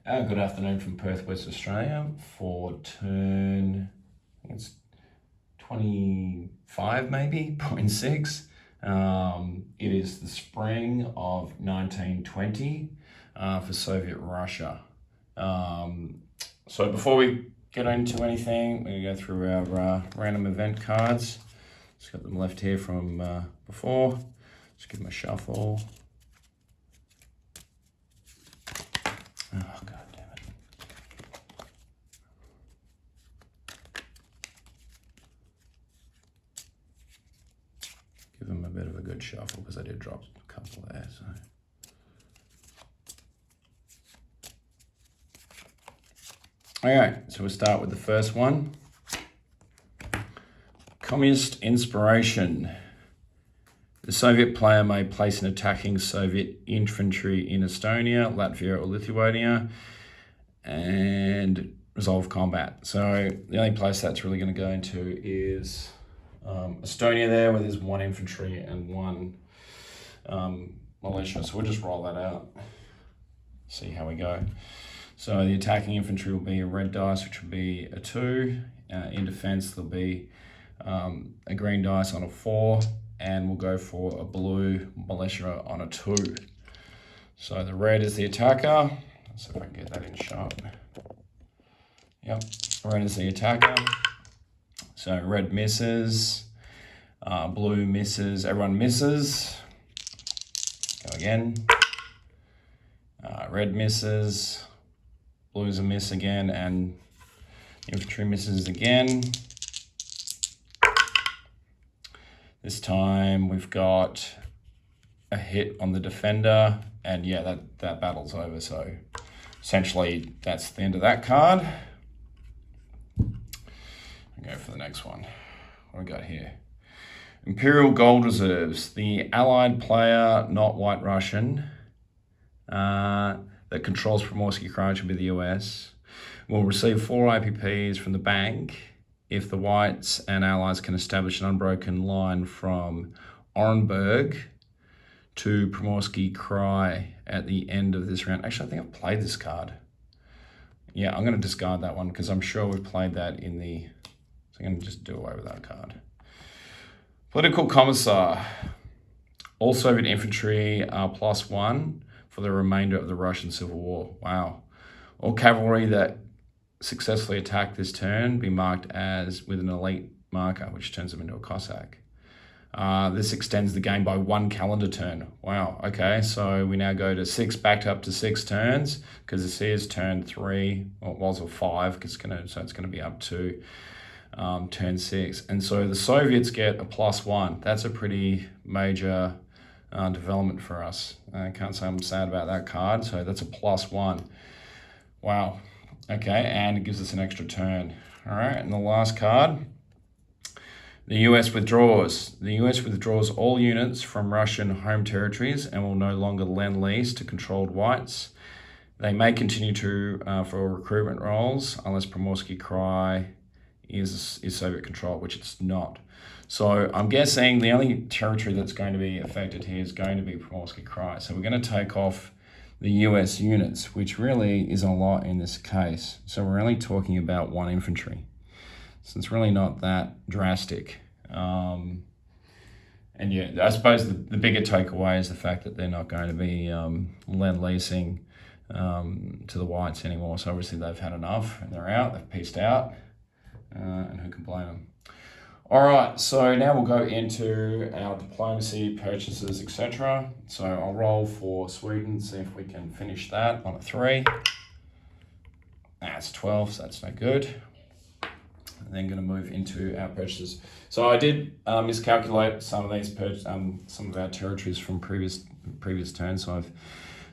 Good afternoon from Perth, West Australia for turn, I think it's 25 maybe, point 6. It is the spring of 1920 for Soviet Russia. So before we get into anything, we're going to go through our random event cards. Just got them left here from before. Just give them a shuffle. Oh, God damn it. Give them a bit of a good shuffle because I did drop a couple there. So. Okay, so we'll start with the first one. Communist inspiration. The Soviet player may place an attacking Soviet infantry in Estonia, Latvia, or Lithuania and resolve combat. So the only place that's really going to go into is Estonia there, where there's one infantry and one militia. So we'll just roll that out, see how we go. So the attacking infantry will be a red dice, which will be a 2. In defense, there'll be a green dice on a 4, and we'll go for a blue militia on a 2. So the red is the attacker. Let's see if I can get that in shot. Yep, red is the attacker. So red misses, blue misses, everyone misses. Go again. Red misses, blue's a miss again, and infantry misses again. This time we've got a hit on the defender, and yeah, that battle's over. So essentially that's the end of that card. I'll go for the next one. What do we got here? Imperial Gold Reserves. The allied player, not White Russian, that controls Primorsky Krai, which will be the US, will receive 4 IPPs from the bank if the Whites and Allies can establish an unbroken line from Orenburg to Primorsky Krai at the end of this round. Actually, I think I've played this card. Yeah, I'm going to discard that one because I'm sure we've played that in the... So I'm going to just do away with that card. Political Commissar. All Soviet infantry are +1 for the remainder of the Russian Civil War. Wow. All cavalry that successfully attack this turn be marked as with an elite marker, which turns them into a Cossack. This extends the game by 1 calendar turn. Wow, okay, so we now go to 6, backed up to 6 turns, because this is turn 3, well, it was a 5, so it's gonna be up to turn 6. And so the Soviets get a +1. That's a pretty major development for us. I can't say I'm sad about that card, so that's a +1. Wow. Okay, and it gives us an extra turn. All right, and the last card, the US withdraws. The US withdraws all units from Russian home territories and will no longer lend lease to controlled whites. They may continue to for recruitment roles unless Primorsky Krai is Soviet control, which it's not. So I'm guessing the only territory that's going to be affected here is going to be Primorsky Krai. So we're going to take off the US units, which really isn't a lot in this case. So we're only talking about 1 infantry. So it's really not that drastic. And yeah, I suppose the bigger takeaway is the fact that they're not going to be lend-leasing to the whites anymore. So obviously they've had enough and they're out, they've pieced out, and who can blame them? All right, so now we'll go into our diplomacy, purchases, etc. So I'll roll for Sweden, see if we can finish that on a 3. That's 12, so that's no good. And then going to move into our purchases. So I did miscalculate some of these some of our territories from previous turns. So I've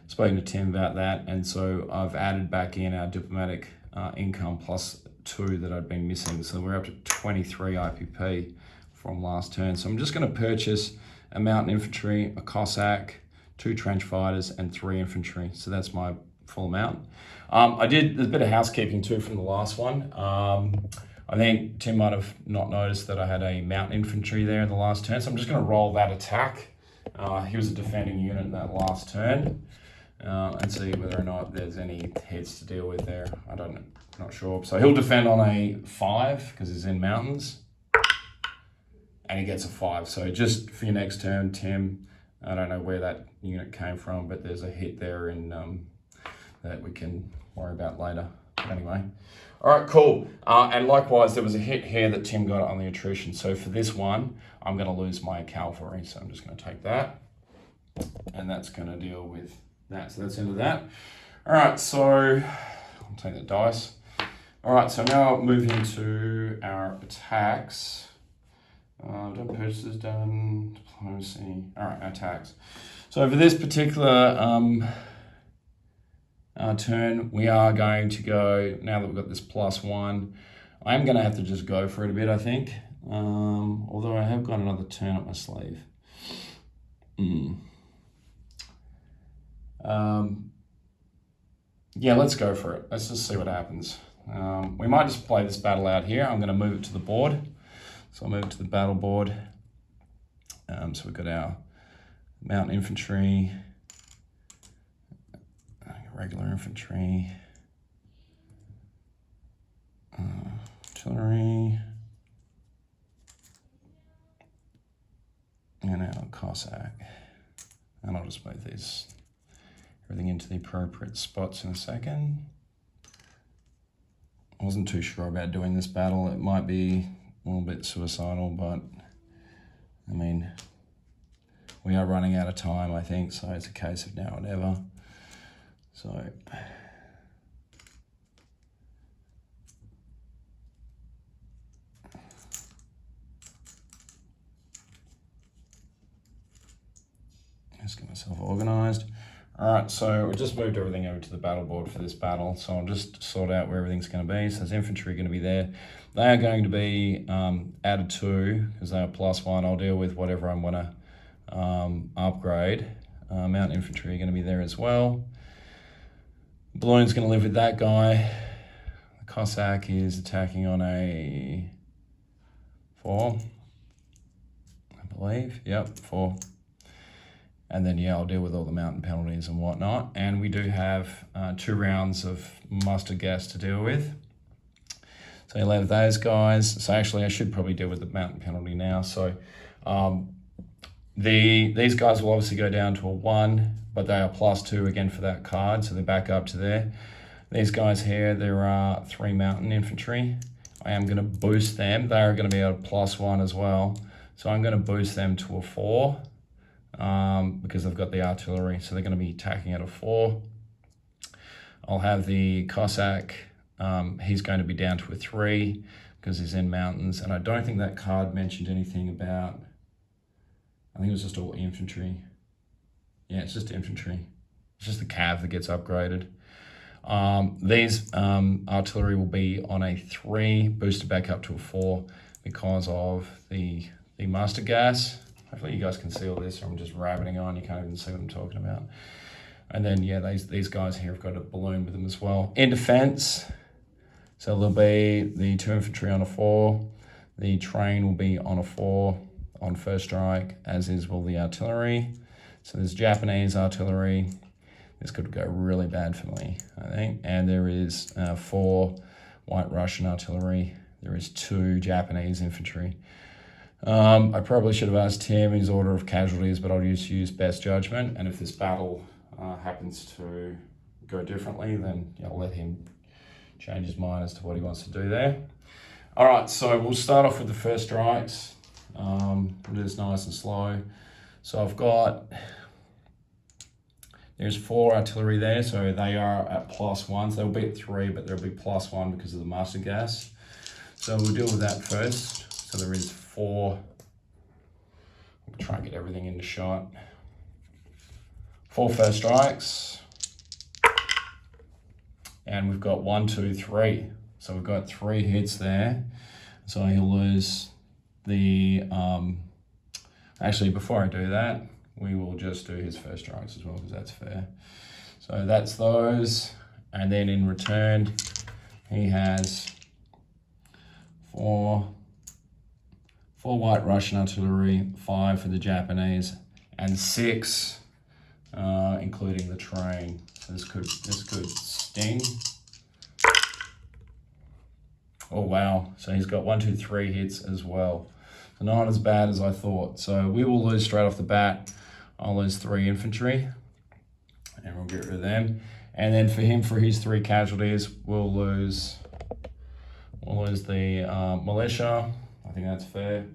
spoken to Tim about that, and so I've added back in our diplomatic income plus 2 that I'd been missing. So we're up to 23 IPP from last turn. So I'm just going to purchase a mountain infantry, a Cossack, 2 trench fighters, and 3 infantry. So that's my full amount. There's a bit of housekeeping too from the last one. I think Tim might have not noticed that I had a mountain infantry there in the last turn. So I'm just going to roll that attack. He was a defending unit in that last turn. and see whether or not there's any hits to deal with there. Not sure. So he'll defend on a 5 because he's in mountains, and he gets a 5. So just for your next turn, Tim, I don't know where that unit came from, but there's a hit there in that we can worry about later. But anyway, all right, cool. And likewise, there was a hit here that Tim got on the attrition. So for this one, I'm going to lose my cavalry. So I'm just going to take that, and that's going to deal with that. So that's into that. All right, so I'll take the dice. All right, so now moving to our attacks. Done purchases, done diplomacy. All right, attacks. So for this particular turn, we are going to go, now that we've got this +1, I'm going to have to just go for it a bit, I think. Although I have got another turn up my sleeve. Yeah, let's go for it. Let's just see what happens. We might just play this battle out here. I'm going to move it to the board. So I'll move it to the battle board. So we've got our mountain infantry, regular infantry, artillery, and our Cossack. And I'll just move everything into the appropriate spots in a second. I wasn't too sure about doing this battle. It might be a little bit suicidal, but I mean, we are running out of time, I think, so it's a case of now or never. So just get myself organized. All right, so we just moved everything over to the battle board for this battle. So I'll just sort out where everything's going to be. So there's infantry going to be there. They are going to be added to, because they are +1. I'll deal with whatever I want to upgrade. Mountain infantry are going to be there as well. Balloon's going to live with that guy. The Cossack is attacking on a 4, I believe. Yep, 4. And then, yeah, I'll deal with all the mountain penalties and whatnot. And we do have 2 rounds of mustard gas to deal with. So you'll have those guys. So actually, I should probably deal with the mountain penalty now. So these guys will obviously go down to a 1, but they are +2 again for that card. So they're back up to there. These guys here, there are 3 mountain infantry. I am going to boost them. They are going to be at a +1 as well. So I'm going to boost them to a 4. Because they've got the artillery, so they're going to be attacking at a 4. I'll have the Cossack, he's going to be down to a 3 because he's in mountains, and I don't think that card mentioned anything about, I think it was just all infantry. Yeah, it's just infantry. It's just the cav that gets upgraded. These artillery will be on a 3, boosted back up to a 4 because of the mustard gas. Hopefully you guys can see all this, or I'm just rabbiting on. You can't even see what I'm talking about. And then, yeah, these guys here have got a balloon with them as well. In defense, so there'll be the 2 infantry on a 4. The train will be on a 4 on first strike, as will the artillery. So there's Japanese artillery. This could go really bad for me, I think. And there is 4 White Russian artillery. There is 2 Japanese infantry. I probably should have asked Tim his order of casualties, but I'll just use best judgment. And if this battle happens to go differently, then I'll let him change his mind as to what he wants to do there. All right, so we'll start off with the first strikes. We'll do this nice and slow. So I've got, there's 4 artillery there, so they are at +1. So they'll be at 3, but they'll be +1 because of the mustard gas. So we'll deal with that first. So there is 4. We'll try and get everything into shot. 4 first strikes. And we've got 1, 2, 3. So we've got 3 hits there. So he'll lose the, actually before I do that, we will just do his first strikes as well because that's fair. So that's those. And then in return, he has 4 White Russian artillery, 5 for the Japanese, and 6 including the train. So this could sting. Oh wow! So he's got 1, 2, 3 hits as well. So not as bad as I thought. So we will lose straight off the bat. I'll lose 3 infantry, and we'll get rid of them. And then for him, for his 3 casualties, we'll lose the militia. I think that's fair.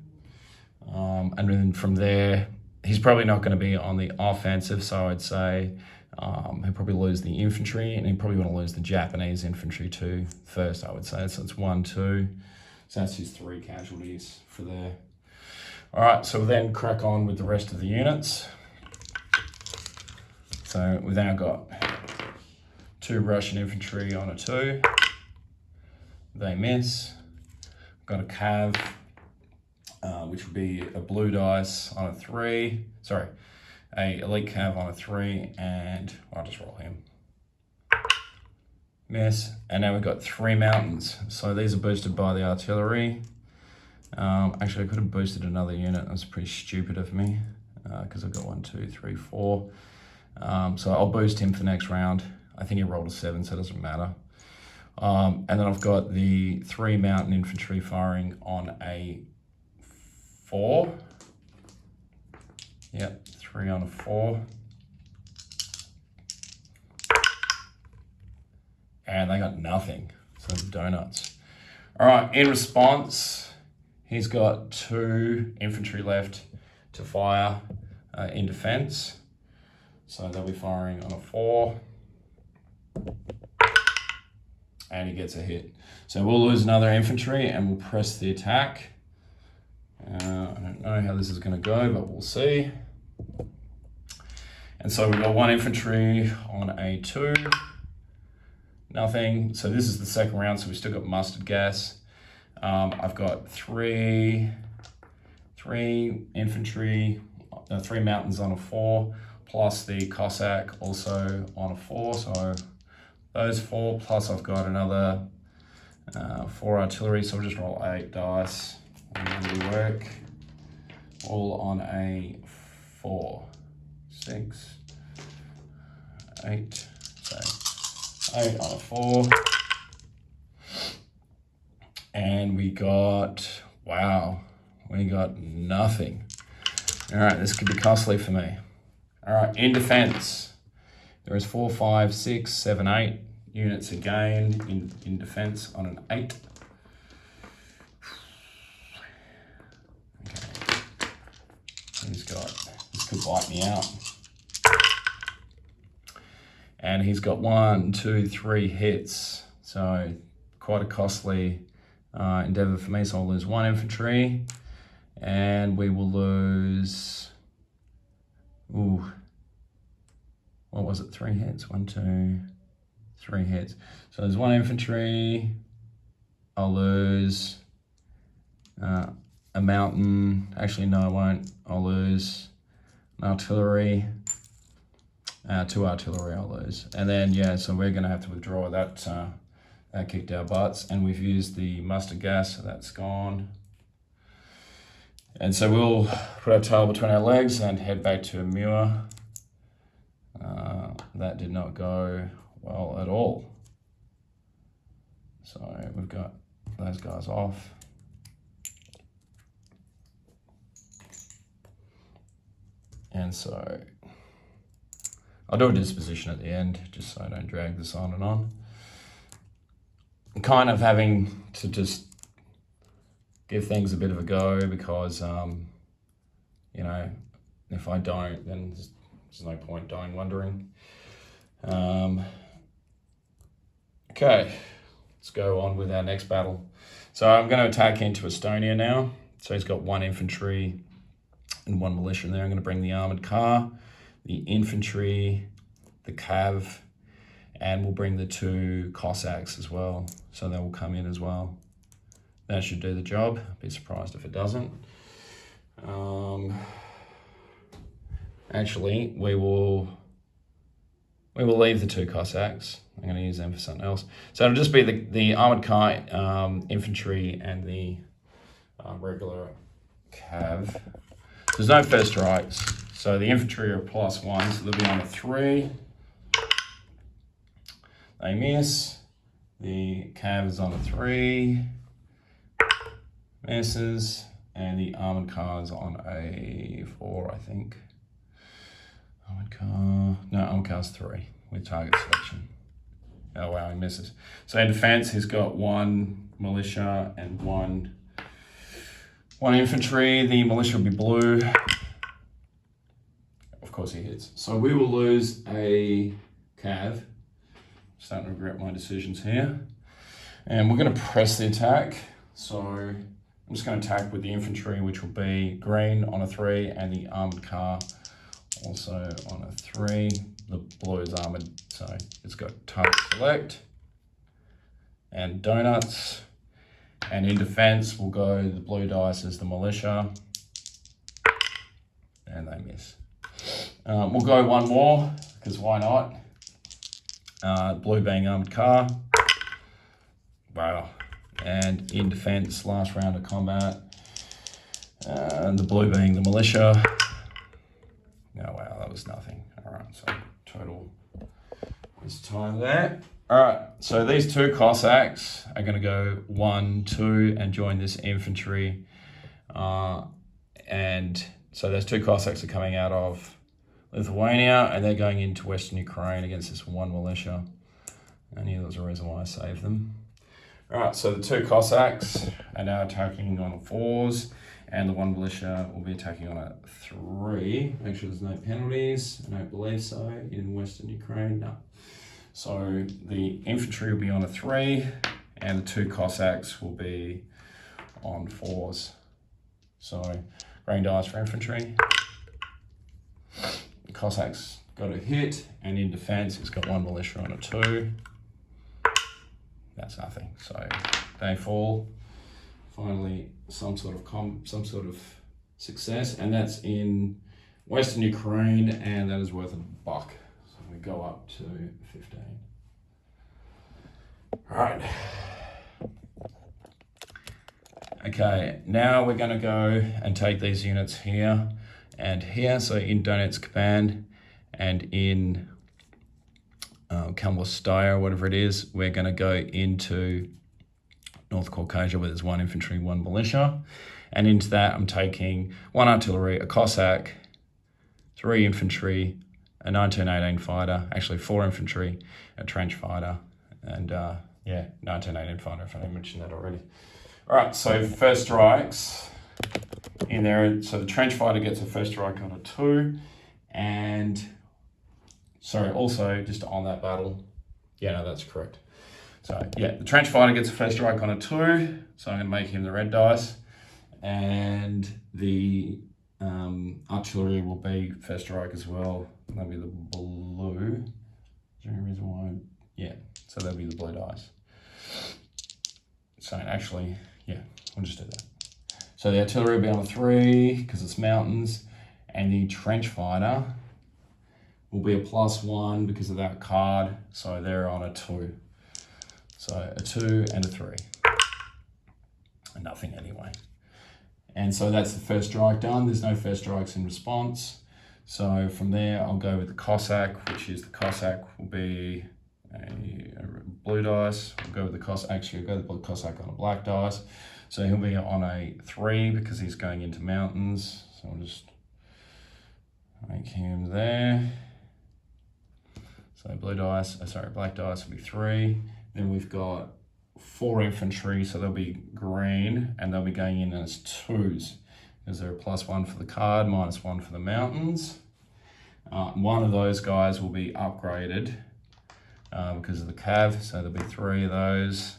And then from there, he's probably not going to be on the offensive, so I'd say he'll probably lose the infantry, and he'll probably want to lose the Japanese infantry too first, I would say. So it's 1, 2. So that's his 3 casualties for there. All right, so we'll then crack on with the rest of the units. So we've now got 2 Russian infantry on a 2. They miss. Got a cav, which would be a blue dice on a 3. Sorry, a elite cav on a 3, and I'll just roll him. Miss. And now we've got 3 mountains. So these are boosted by the artillery. Actually, I could have boosted another unit. That's pretty stupid of me because I've got 1, 2, 3, 4. So I'll boost him for next round. I think he rolled a 7, so it doesn't matter. And then I've got the 3 mountain infantry firing on a 4. Yep, 3 on a 4. And they got nothing. So donuts. All right, in response, he's got 2 infantry left to fire in defense. So they'll be firing on a 4. And he gets a hit. So we'll lose another infantry and we'll press the attack. I don't know how this is going to go, but we'll see. And so we've got 1 infantry on a 2. Nothing. So this is the second round, so we've still got mustard gas. I've got 3 infantry, 3 mountains on a 4, plus the Cossack also on a 4. So those 4, plus I've got another 4 artillery, so I'll just roll 8 dice and then we work. All on a 4, 6, 8, so 8 on a 4. And we got, wow, we got nothing. All right, this could be costly for me. All right, in defense, there is 4, 5, 6, 7, 8 units again in defense on an 8. Okay. This could bite me out. And he's got 1, 2, 3 hits. So quite a costly endeavor for me. So I'll lose 1 infantry and we will lose, what was it? 3 hits, 1, 2, 3 hits. So there's 1 infantry. I'll lose a mountain. Actually, no, I won't. I'll lose an artillery. 2 artillery I'll lose. And then, yeah, so we're gonna have to withdraw that. That kicked our butts. And we've used the mustard gas, so that's gone. And so we'll put our tail between our legs and head back to Amur. That did not go well at all. So we've got those guys off. And so I'll do a disposition at the end, just so I don't drag this on and on. I'm kind of having to just give things a bit of a go because, you know, if I don't, then there's no point dying wondering. Okay, let's go on with our next battle. So I'm going to attack into Estonia now. So he's got 1 infantry and 1 militia in there. I'm going to bring the armored car, the infantry, the cav, and we'll bring the 2 Cossacks as well. So they will come in as well. That should do the job. I'd be surprised if it doesn't. Actually, we will leave the 2 Cossacks. I'm going to use them for something else. So it'll just be the armored car, infantry, and the regular cav. There's no first strikes. So the infantry are +1, so they'll be on a 3. They miss. The cav is on a 3. Misses. And the armored car is on a 4, I think. Armored car's 3 with target selection. Oh wow, he misses. So in defense, he's got 1 militia and 1 infantry. The militia will be blue. Of course he hits. So we will lose a cav. Starting to regret my decisions here. And we're going to press the attack. So I'm just going to attack with the infantry, which will be green on a 3, and the armored car also on a 3. The blue is armored, so it's got target select and donuts. And in defense, we'll go the blue dice as the militia, and they miss. We'll go 1 more, because why not? Blue being armored car. Wow. And in defense, last round of combat. And the blue being the militia. Oh wow, that was nothing. All right, so total is time there. All right, so these 2 Cossacks are going to go 1, 2 and join this infantry. And so those 2 Cossacks are coming out of Lithuania and they're going into Western Ukraine against this 1 militia. And here was the reason why I saved them. All right, so the 2 Cossacks are now attacking on a 4s, and the 1 militia will be attacking on a 3. Make sure there's no penalties. I don't believe so in Western Ukraine, no. So the infantry will be on a 3, and the 2 Cossacks will be on 4s. So green dice for infantry. The Cossacks got a hit, and in defense, it's got 1 militia on a 2. That's nothing. So they fall. Finally, some sort of success, and that's in Western Ukraine, and that is worth $1. So we go up to 15. All right. Okay, now we're going to go and take these units here and here. So in Donetsk Command and in Kalmostaya, whatever it is, we're going to go into North Caucasia where there's 1 infantry, 1 militia. And into that, I'm taking 1 artillery, a Cossack, 3 infantry, a 1918 fighter, actually 4 infantry, a trench fighter, and 1918 fighter, if I didn't mention that already. All right, so first strikes in there. So the trench fighter gets a first strike on a 2, and sorry, also just on that battle. Yeah, no, that's correct. So yeah, the trench fighter gets a first strike on a 2, so I'm going to make him the red dice, and the artillery will be first strike as well. That'll be the blue. Is there any reason why? Yeah, so that'll be the blue dice. So actually, yeah, we'll just do that. So the artillery will be on a 3 because it's mountains, and the trench fighter will be a +1 because of that card, so they're on a 2. So a 2 and a 3. And nothing anyway. And so that's the first strike done. There's no first strikes in response. So from there, I'll go with the Cossack, which is the Cossack will be a blue dice. I'll go with the Cossack, actually I'll go with the Cossack on a black dice. So he'll be on a 3 because he's going into mountains. So I'll just make him there. So black dice will be 3. Then we've got 4 infantry, so they'll be green, and they'll be going in as 2s. Because they're a +1 for the card, -1 for the mountains. One of those guys will be upgraded because of the cav, so there'll be 3 of those.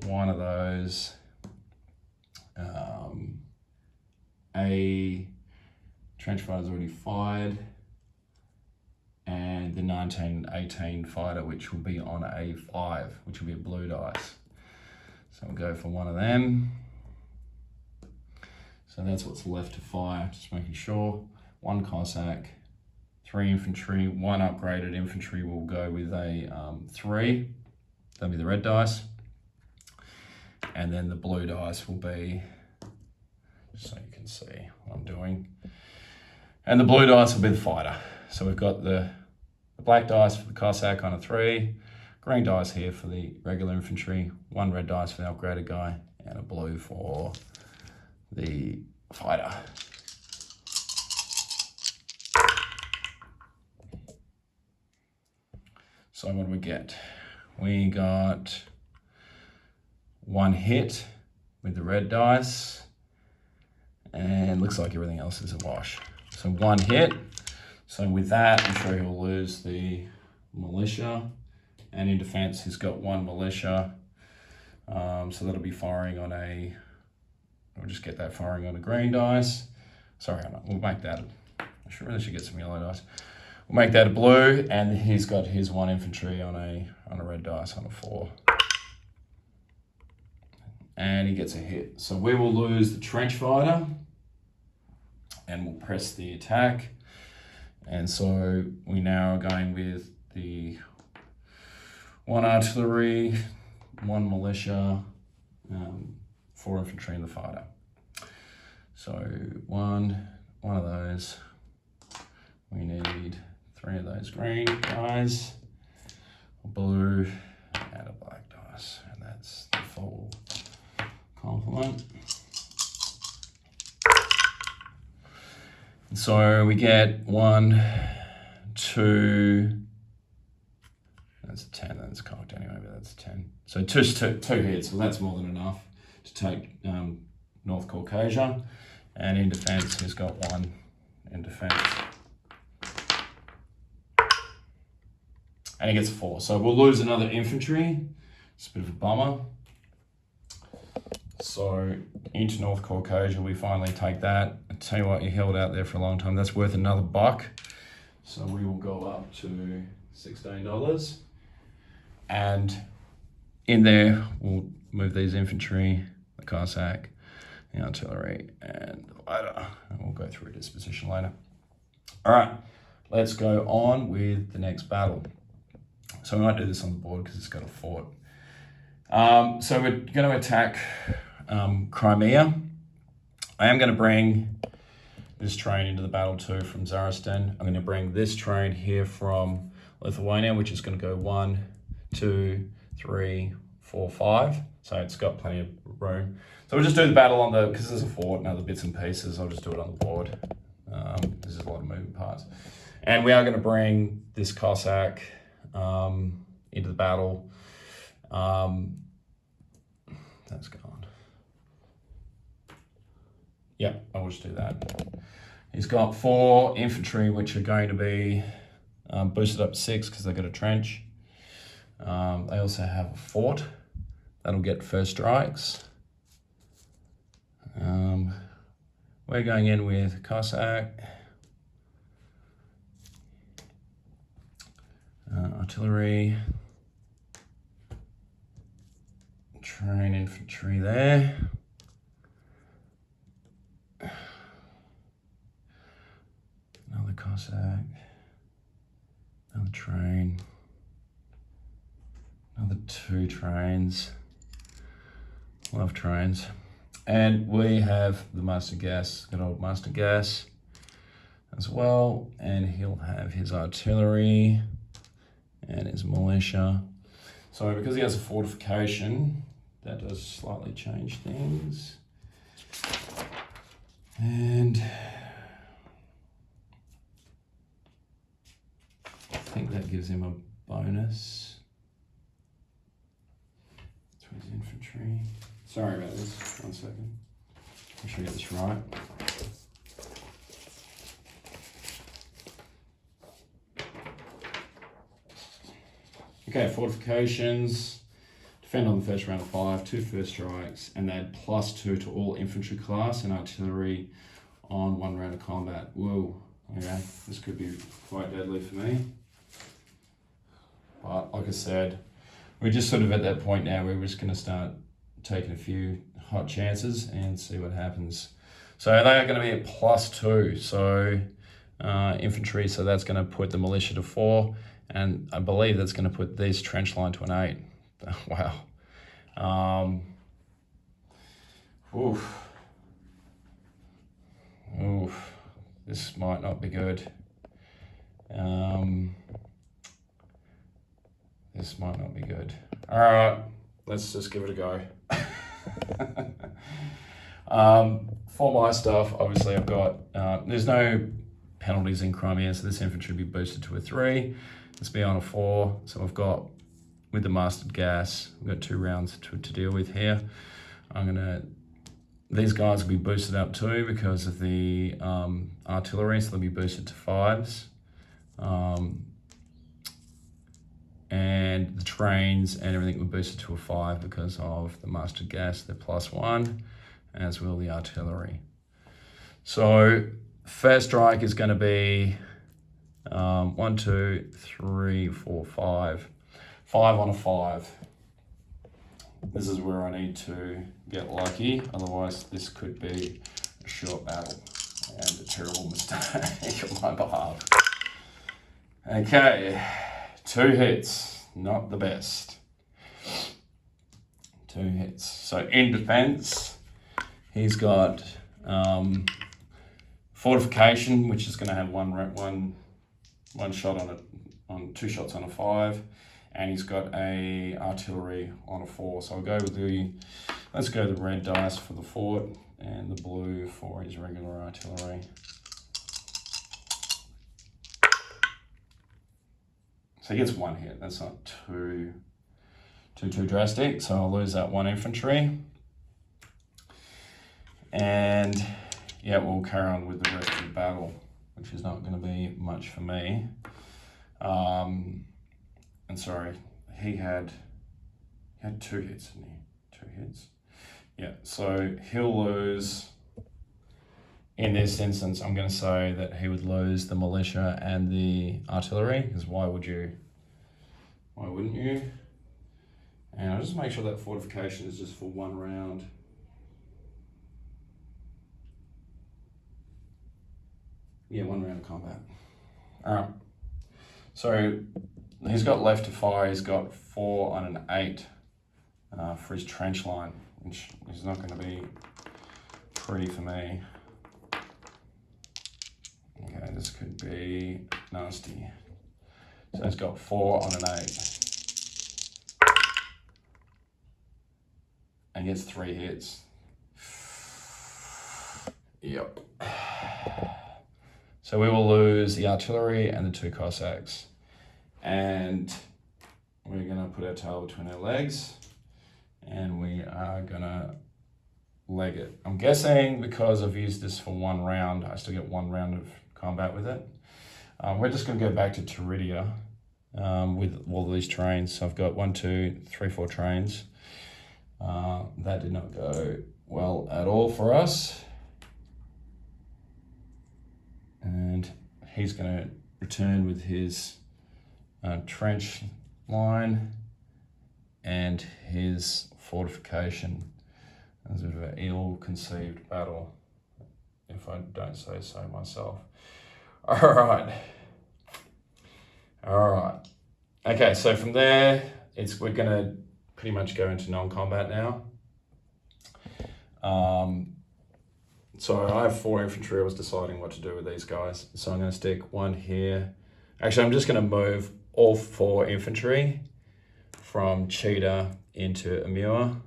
One of those, a trench fighter's already fired, and the 1918 fighter, which will be on a 5, which will be a blue dice. So we'll go for one of them. So that's what's left to fire, just making sure. 1 Cossack, 3 infantry, 1 upgraded infantry will go with a 3. That'll be the red dice. And then the blue dice will be just so you can see what I'm doing. And the blue dice will be the fighter. So we've got the black dice for the Cossack on a 3, green dice here for the regular infantry, 1 red dice for the upgraded guy, and a blue for the fighter. So what do we get? We got 1 hit with the red dice, and looks like everything else is a wash. So 1 hit. So with that, I'm sure he'll lose the militia, and in defense, he's got 1 militia. So that'll be firing on a, we'll just get that firing on a green dice. Sorry, we'll make that, I really should get some yellow dice. We'll make that a blue, and he's got his 1 infantry on a red dice on a 4. And he gets a hit. So we will lose the trench fighter, and we'll press the attack. And so we now are going with the 1 artillery, 1 militia, 4 infantry and the fighter. So one of those. We need 3 of those green guys, a blue, and a black dice. And that's the full complement. And so we get 1, 2, that's a 10, that's cocked anyway, but that's a 10. So two hits, well that's more than enough to take North Caucasia. And in defense, he's got 1 in defense. And he gets 4. So we'll lose another infantry. It's a bit of a bummer. So into North Caucasia, we finally take that. I tell you what, you held out there for a long time. That's worth another $1. So we will go up to $16. And in there, we'll move these infantry, the Cossack, the artillery, and the fighter. And we'll go through disposition later. All right, let's go on with the next battle. So we might do this on the board because it's got a fort. So we're going to attack Crimea. I am going to bring this train into the battle too from Zarestan. I'm going to bring this train here from Lithuania, which is going to go 1, 2, 3, 4, 5. So it's got plenty of room. So we'll just do the battle on the, because there's a fort and other bits and pieces, I'll just do it on the board. There's a lot of moving parts. And we are going to bring this Cossack into the battle. That's gone. Yeah, I'll just do that. He's got 4 infantry, which are going to be boosted up to 6 because they've got a trench. They also have a fort. That'll get first strikes. We're going in with Cossack, artillery, train infantry there. Another Cossack, another train, another 2 trains. Love trains. And we have the Master Gas, good old Master Gas as well. And he'll have his artillery and his militia. So because he has a fortification, that does slightly change things. And I think that gives him a bonus to his infantry. Sorry about this, 1 second. Make sure I get this right. Okay, fortifications. Defend on the first round of 5, 2 first strikes, and they add +2 to all infantry class and artillery on 1 round of combat. Whoa, okay, this could be quite deadly for me. But like I said, we're just sort of at that point now where we're just gonna start taking a few hot chances and see what happens. So they are gonna be at +2, so infantry, so that's gonna put the militia to 4, and I believe that's gonna put this trench line to an 8. Wow. Oof. Oof, this might not be good. This might not be good. All right, let's just give it a go. For my stuff, obviously I've got, there's no penalties in Crimea, so this infantry will be boosted to a 3. Let's be on a 4. So I've got, with the mastered gas, we've got 2 rounds to deal with here. These guys will be boosted up too because of the artillery, so they'll be boosted to 5s. And the trains and everything will be boosted to a 5 because of the mastered gas, they're +1, as will the artillery. So first strike is going to be 1, 2, 3, 4, 5. 5 on a 5. This is where I need to get lucky, otherwise this could be a short battle and a terrible mistake on my behalf. Okay, 2 hits, not the best. 2 hits. So in defense, he's got fortification, which is going to have one shot on it, on 2 shots on a 5, and he's got a artillery on a 4. So I'll go with let's go the red dice for the fort and the blue for his regular artillery. So he gets 1 hit. That's not too drastic. So I'll lose that 1 infantry. And yeah, we'll carry on with the rest of the battle, which is not going to be much for me. And sorry, he had 2 hits, didn't he? 2 hits. Yeah, so he'll lose. In this instance, I'm going to say that he would lose the militia and the artillery, because why wouldn't you? And I'll just make sure that fortification is just for 1 round. Yeah, 1 round of combat. All right. So he's got left to fire. He's got 4 on an 8 for his trench line, which is not going to be pretty for me. Okay, this could be nasty. So he's got 4 on an 8. And gets 3 hits. Yep. So we will lose the artillery and the 2 Cossacks. And we're gonna put our tail between our legs and we are gonna leg it. I'm guessing because I've used this for 1 round, I still get 1 round of combat with it. We're just gonna go back to Teridia with all these trains. So I've got 1, 2, 3, 4 trains. That did not go well at all for us. And he's going to return with his trench line and his fortification. It was a bit of an ill-conceived battle, if I don't say so myself. All right. Okay, so from there, we're going to pretty much go into non-combat now. So I have 4 infantry. I was deciding what to do with these guys. So I'm going to stick 1 here. Actually, I'm just going to move all 4 infantry from Cheetah into Amur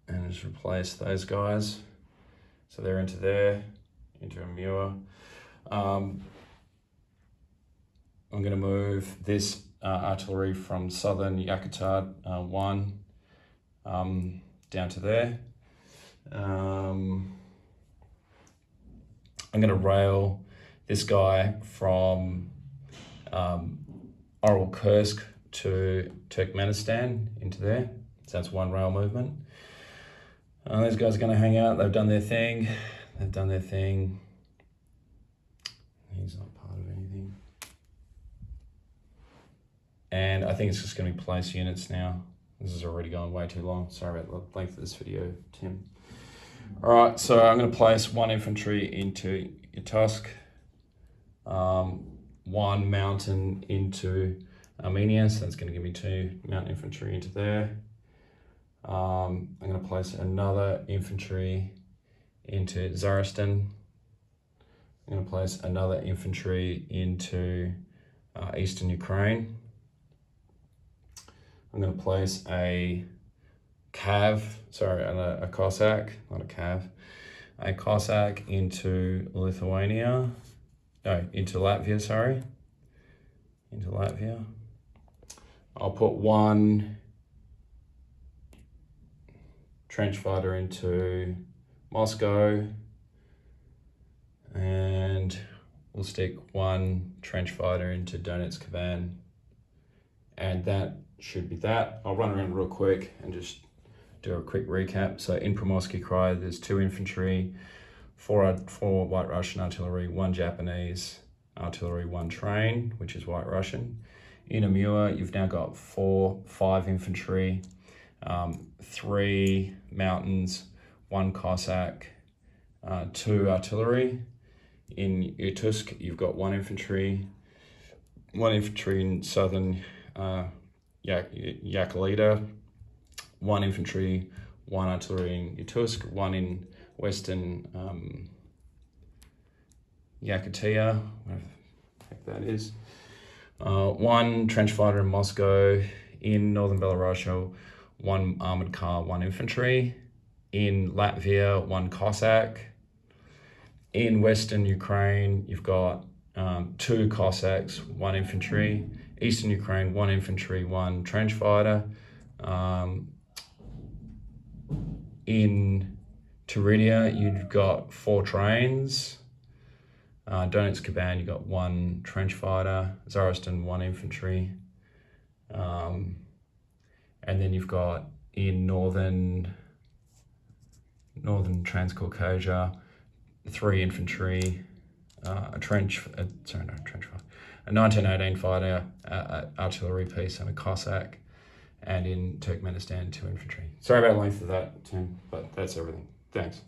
and just replace those guys. So they're into there, into Amur. I'm going to move this artillery from southern Yakutat 1 down to there. I'm going to rail this guy from Oral Kursk to Turkmenistan into there. So that's 1 rail movement. These guys are going to hang out. They've done their thing. He's not part of anything. And I think it's just going to be place units now. This is already going way too long. Sorry about the length of this video, Tim. All right, so I'm going to place 1 infantry into Irkutsk, 1 mountain into Armenia, so that's going to give me 2 mountain infantry into there. I'm going to place another infantry into Zaristan. I'm going to place another infantry into eastern Ukraine. I'm going to place a Cossack, not a Cav, a Cossack into Lithuania, no, into Latvia, sorry, into Latvia. I'll put one trench fighter into Moscow, and we'll stick one trench fighter into Donetsk Kavan, and that should be that. I'll run around real quick and just do a quick recap. So in Primorsky Krai, there's 2 infantry, 4 White Russian artillery, 1 Japanese artillery, 1 train, which is White Russian. In Amur, you've now got 5 infantry, 3 mountains, 1 Cossack, 2 artillery. In Irkutsk, you've got 1 infantry, 1 infantry in southern Yakovleva, 1 infantry, 1 artillery in Irkutsk, 1 in western Yakutia, whatever the heck that is. 1 trench fighter in Moscow. In northern Belarus, 1 armored car, 1 infantry. In Latvia, 1 Cossack. In western Ukraine, you've got 2 Cossacks, 1 infantry. Eastern Ukraine, 1 infantry, 1 trench fighter. In Teridia, you've got 4 trains. Donetsk Kaban, you've got 1 trench fighter. Zaristan, 1 infantry. And then you've got in northern Transcaucasia, 3 infantry, a 1918 fighter, artillery piece, and a Cossack. And in Turkmenistan, 2 infantry. Sorry about the length of that, Tim, but that's everything. Thanks.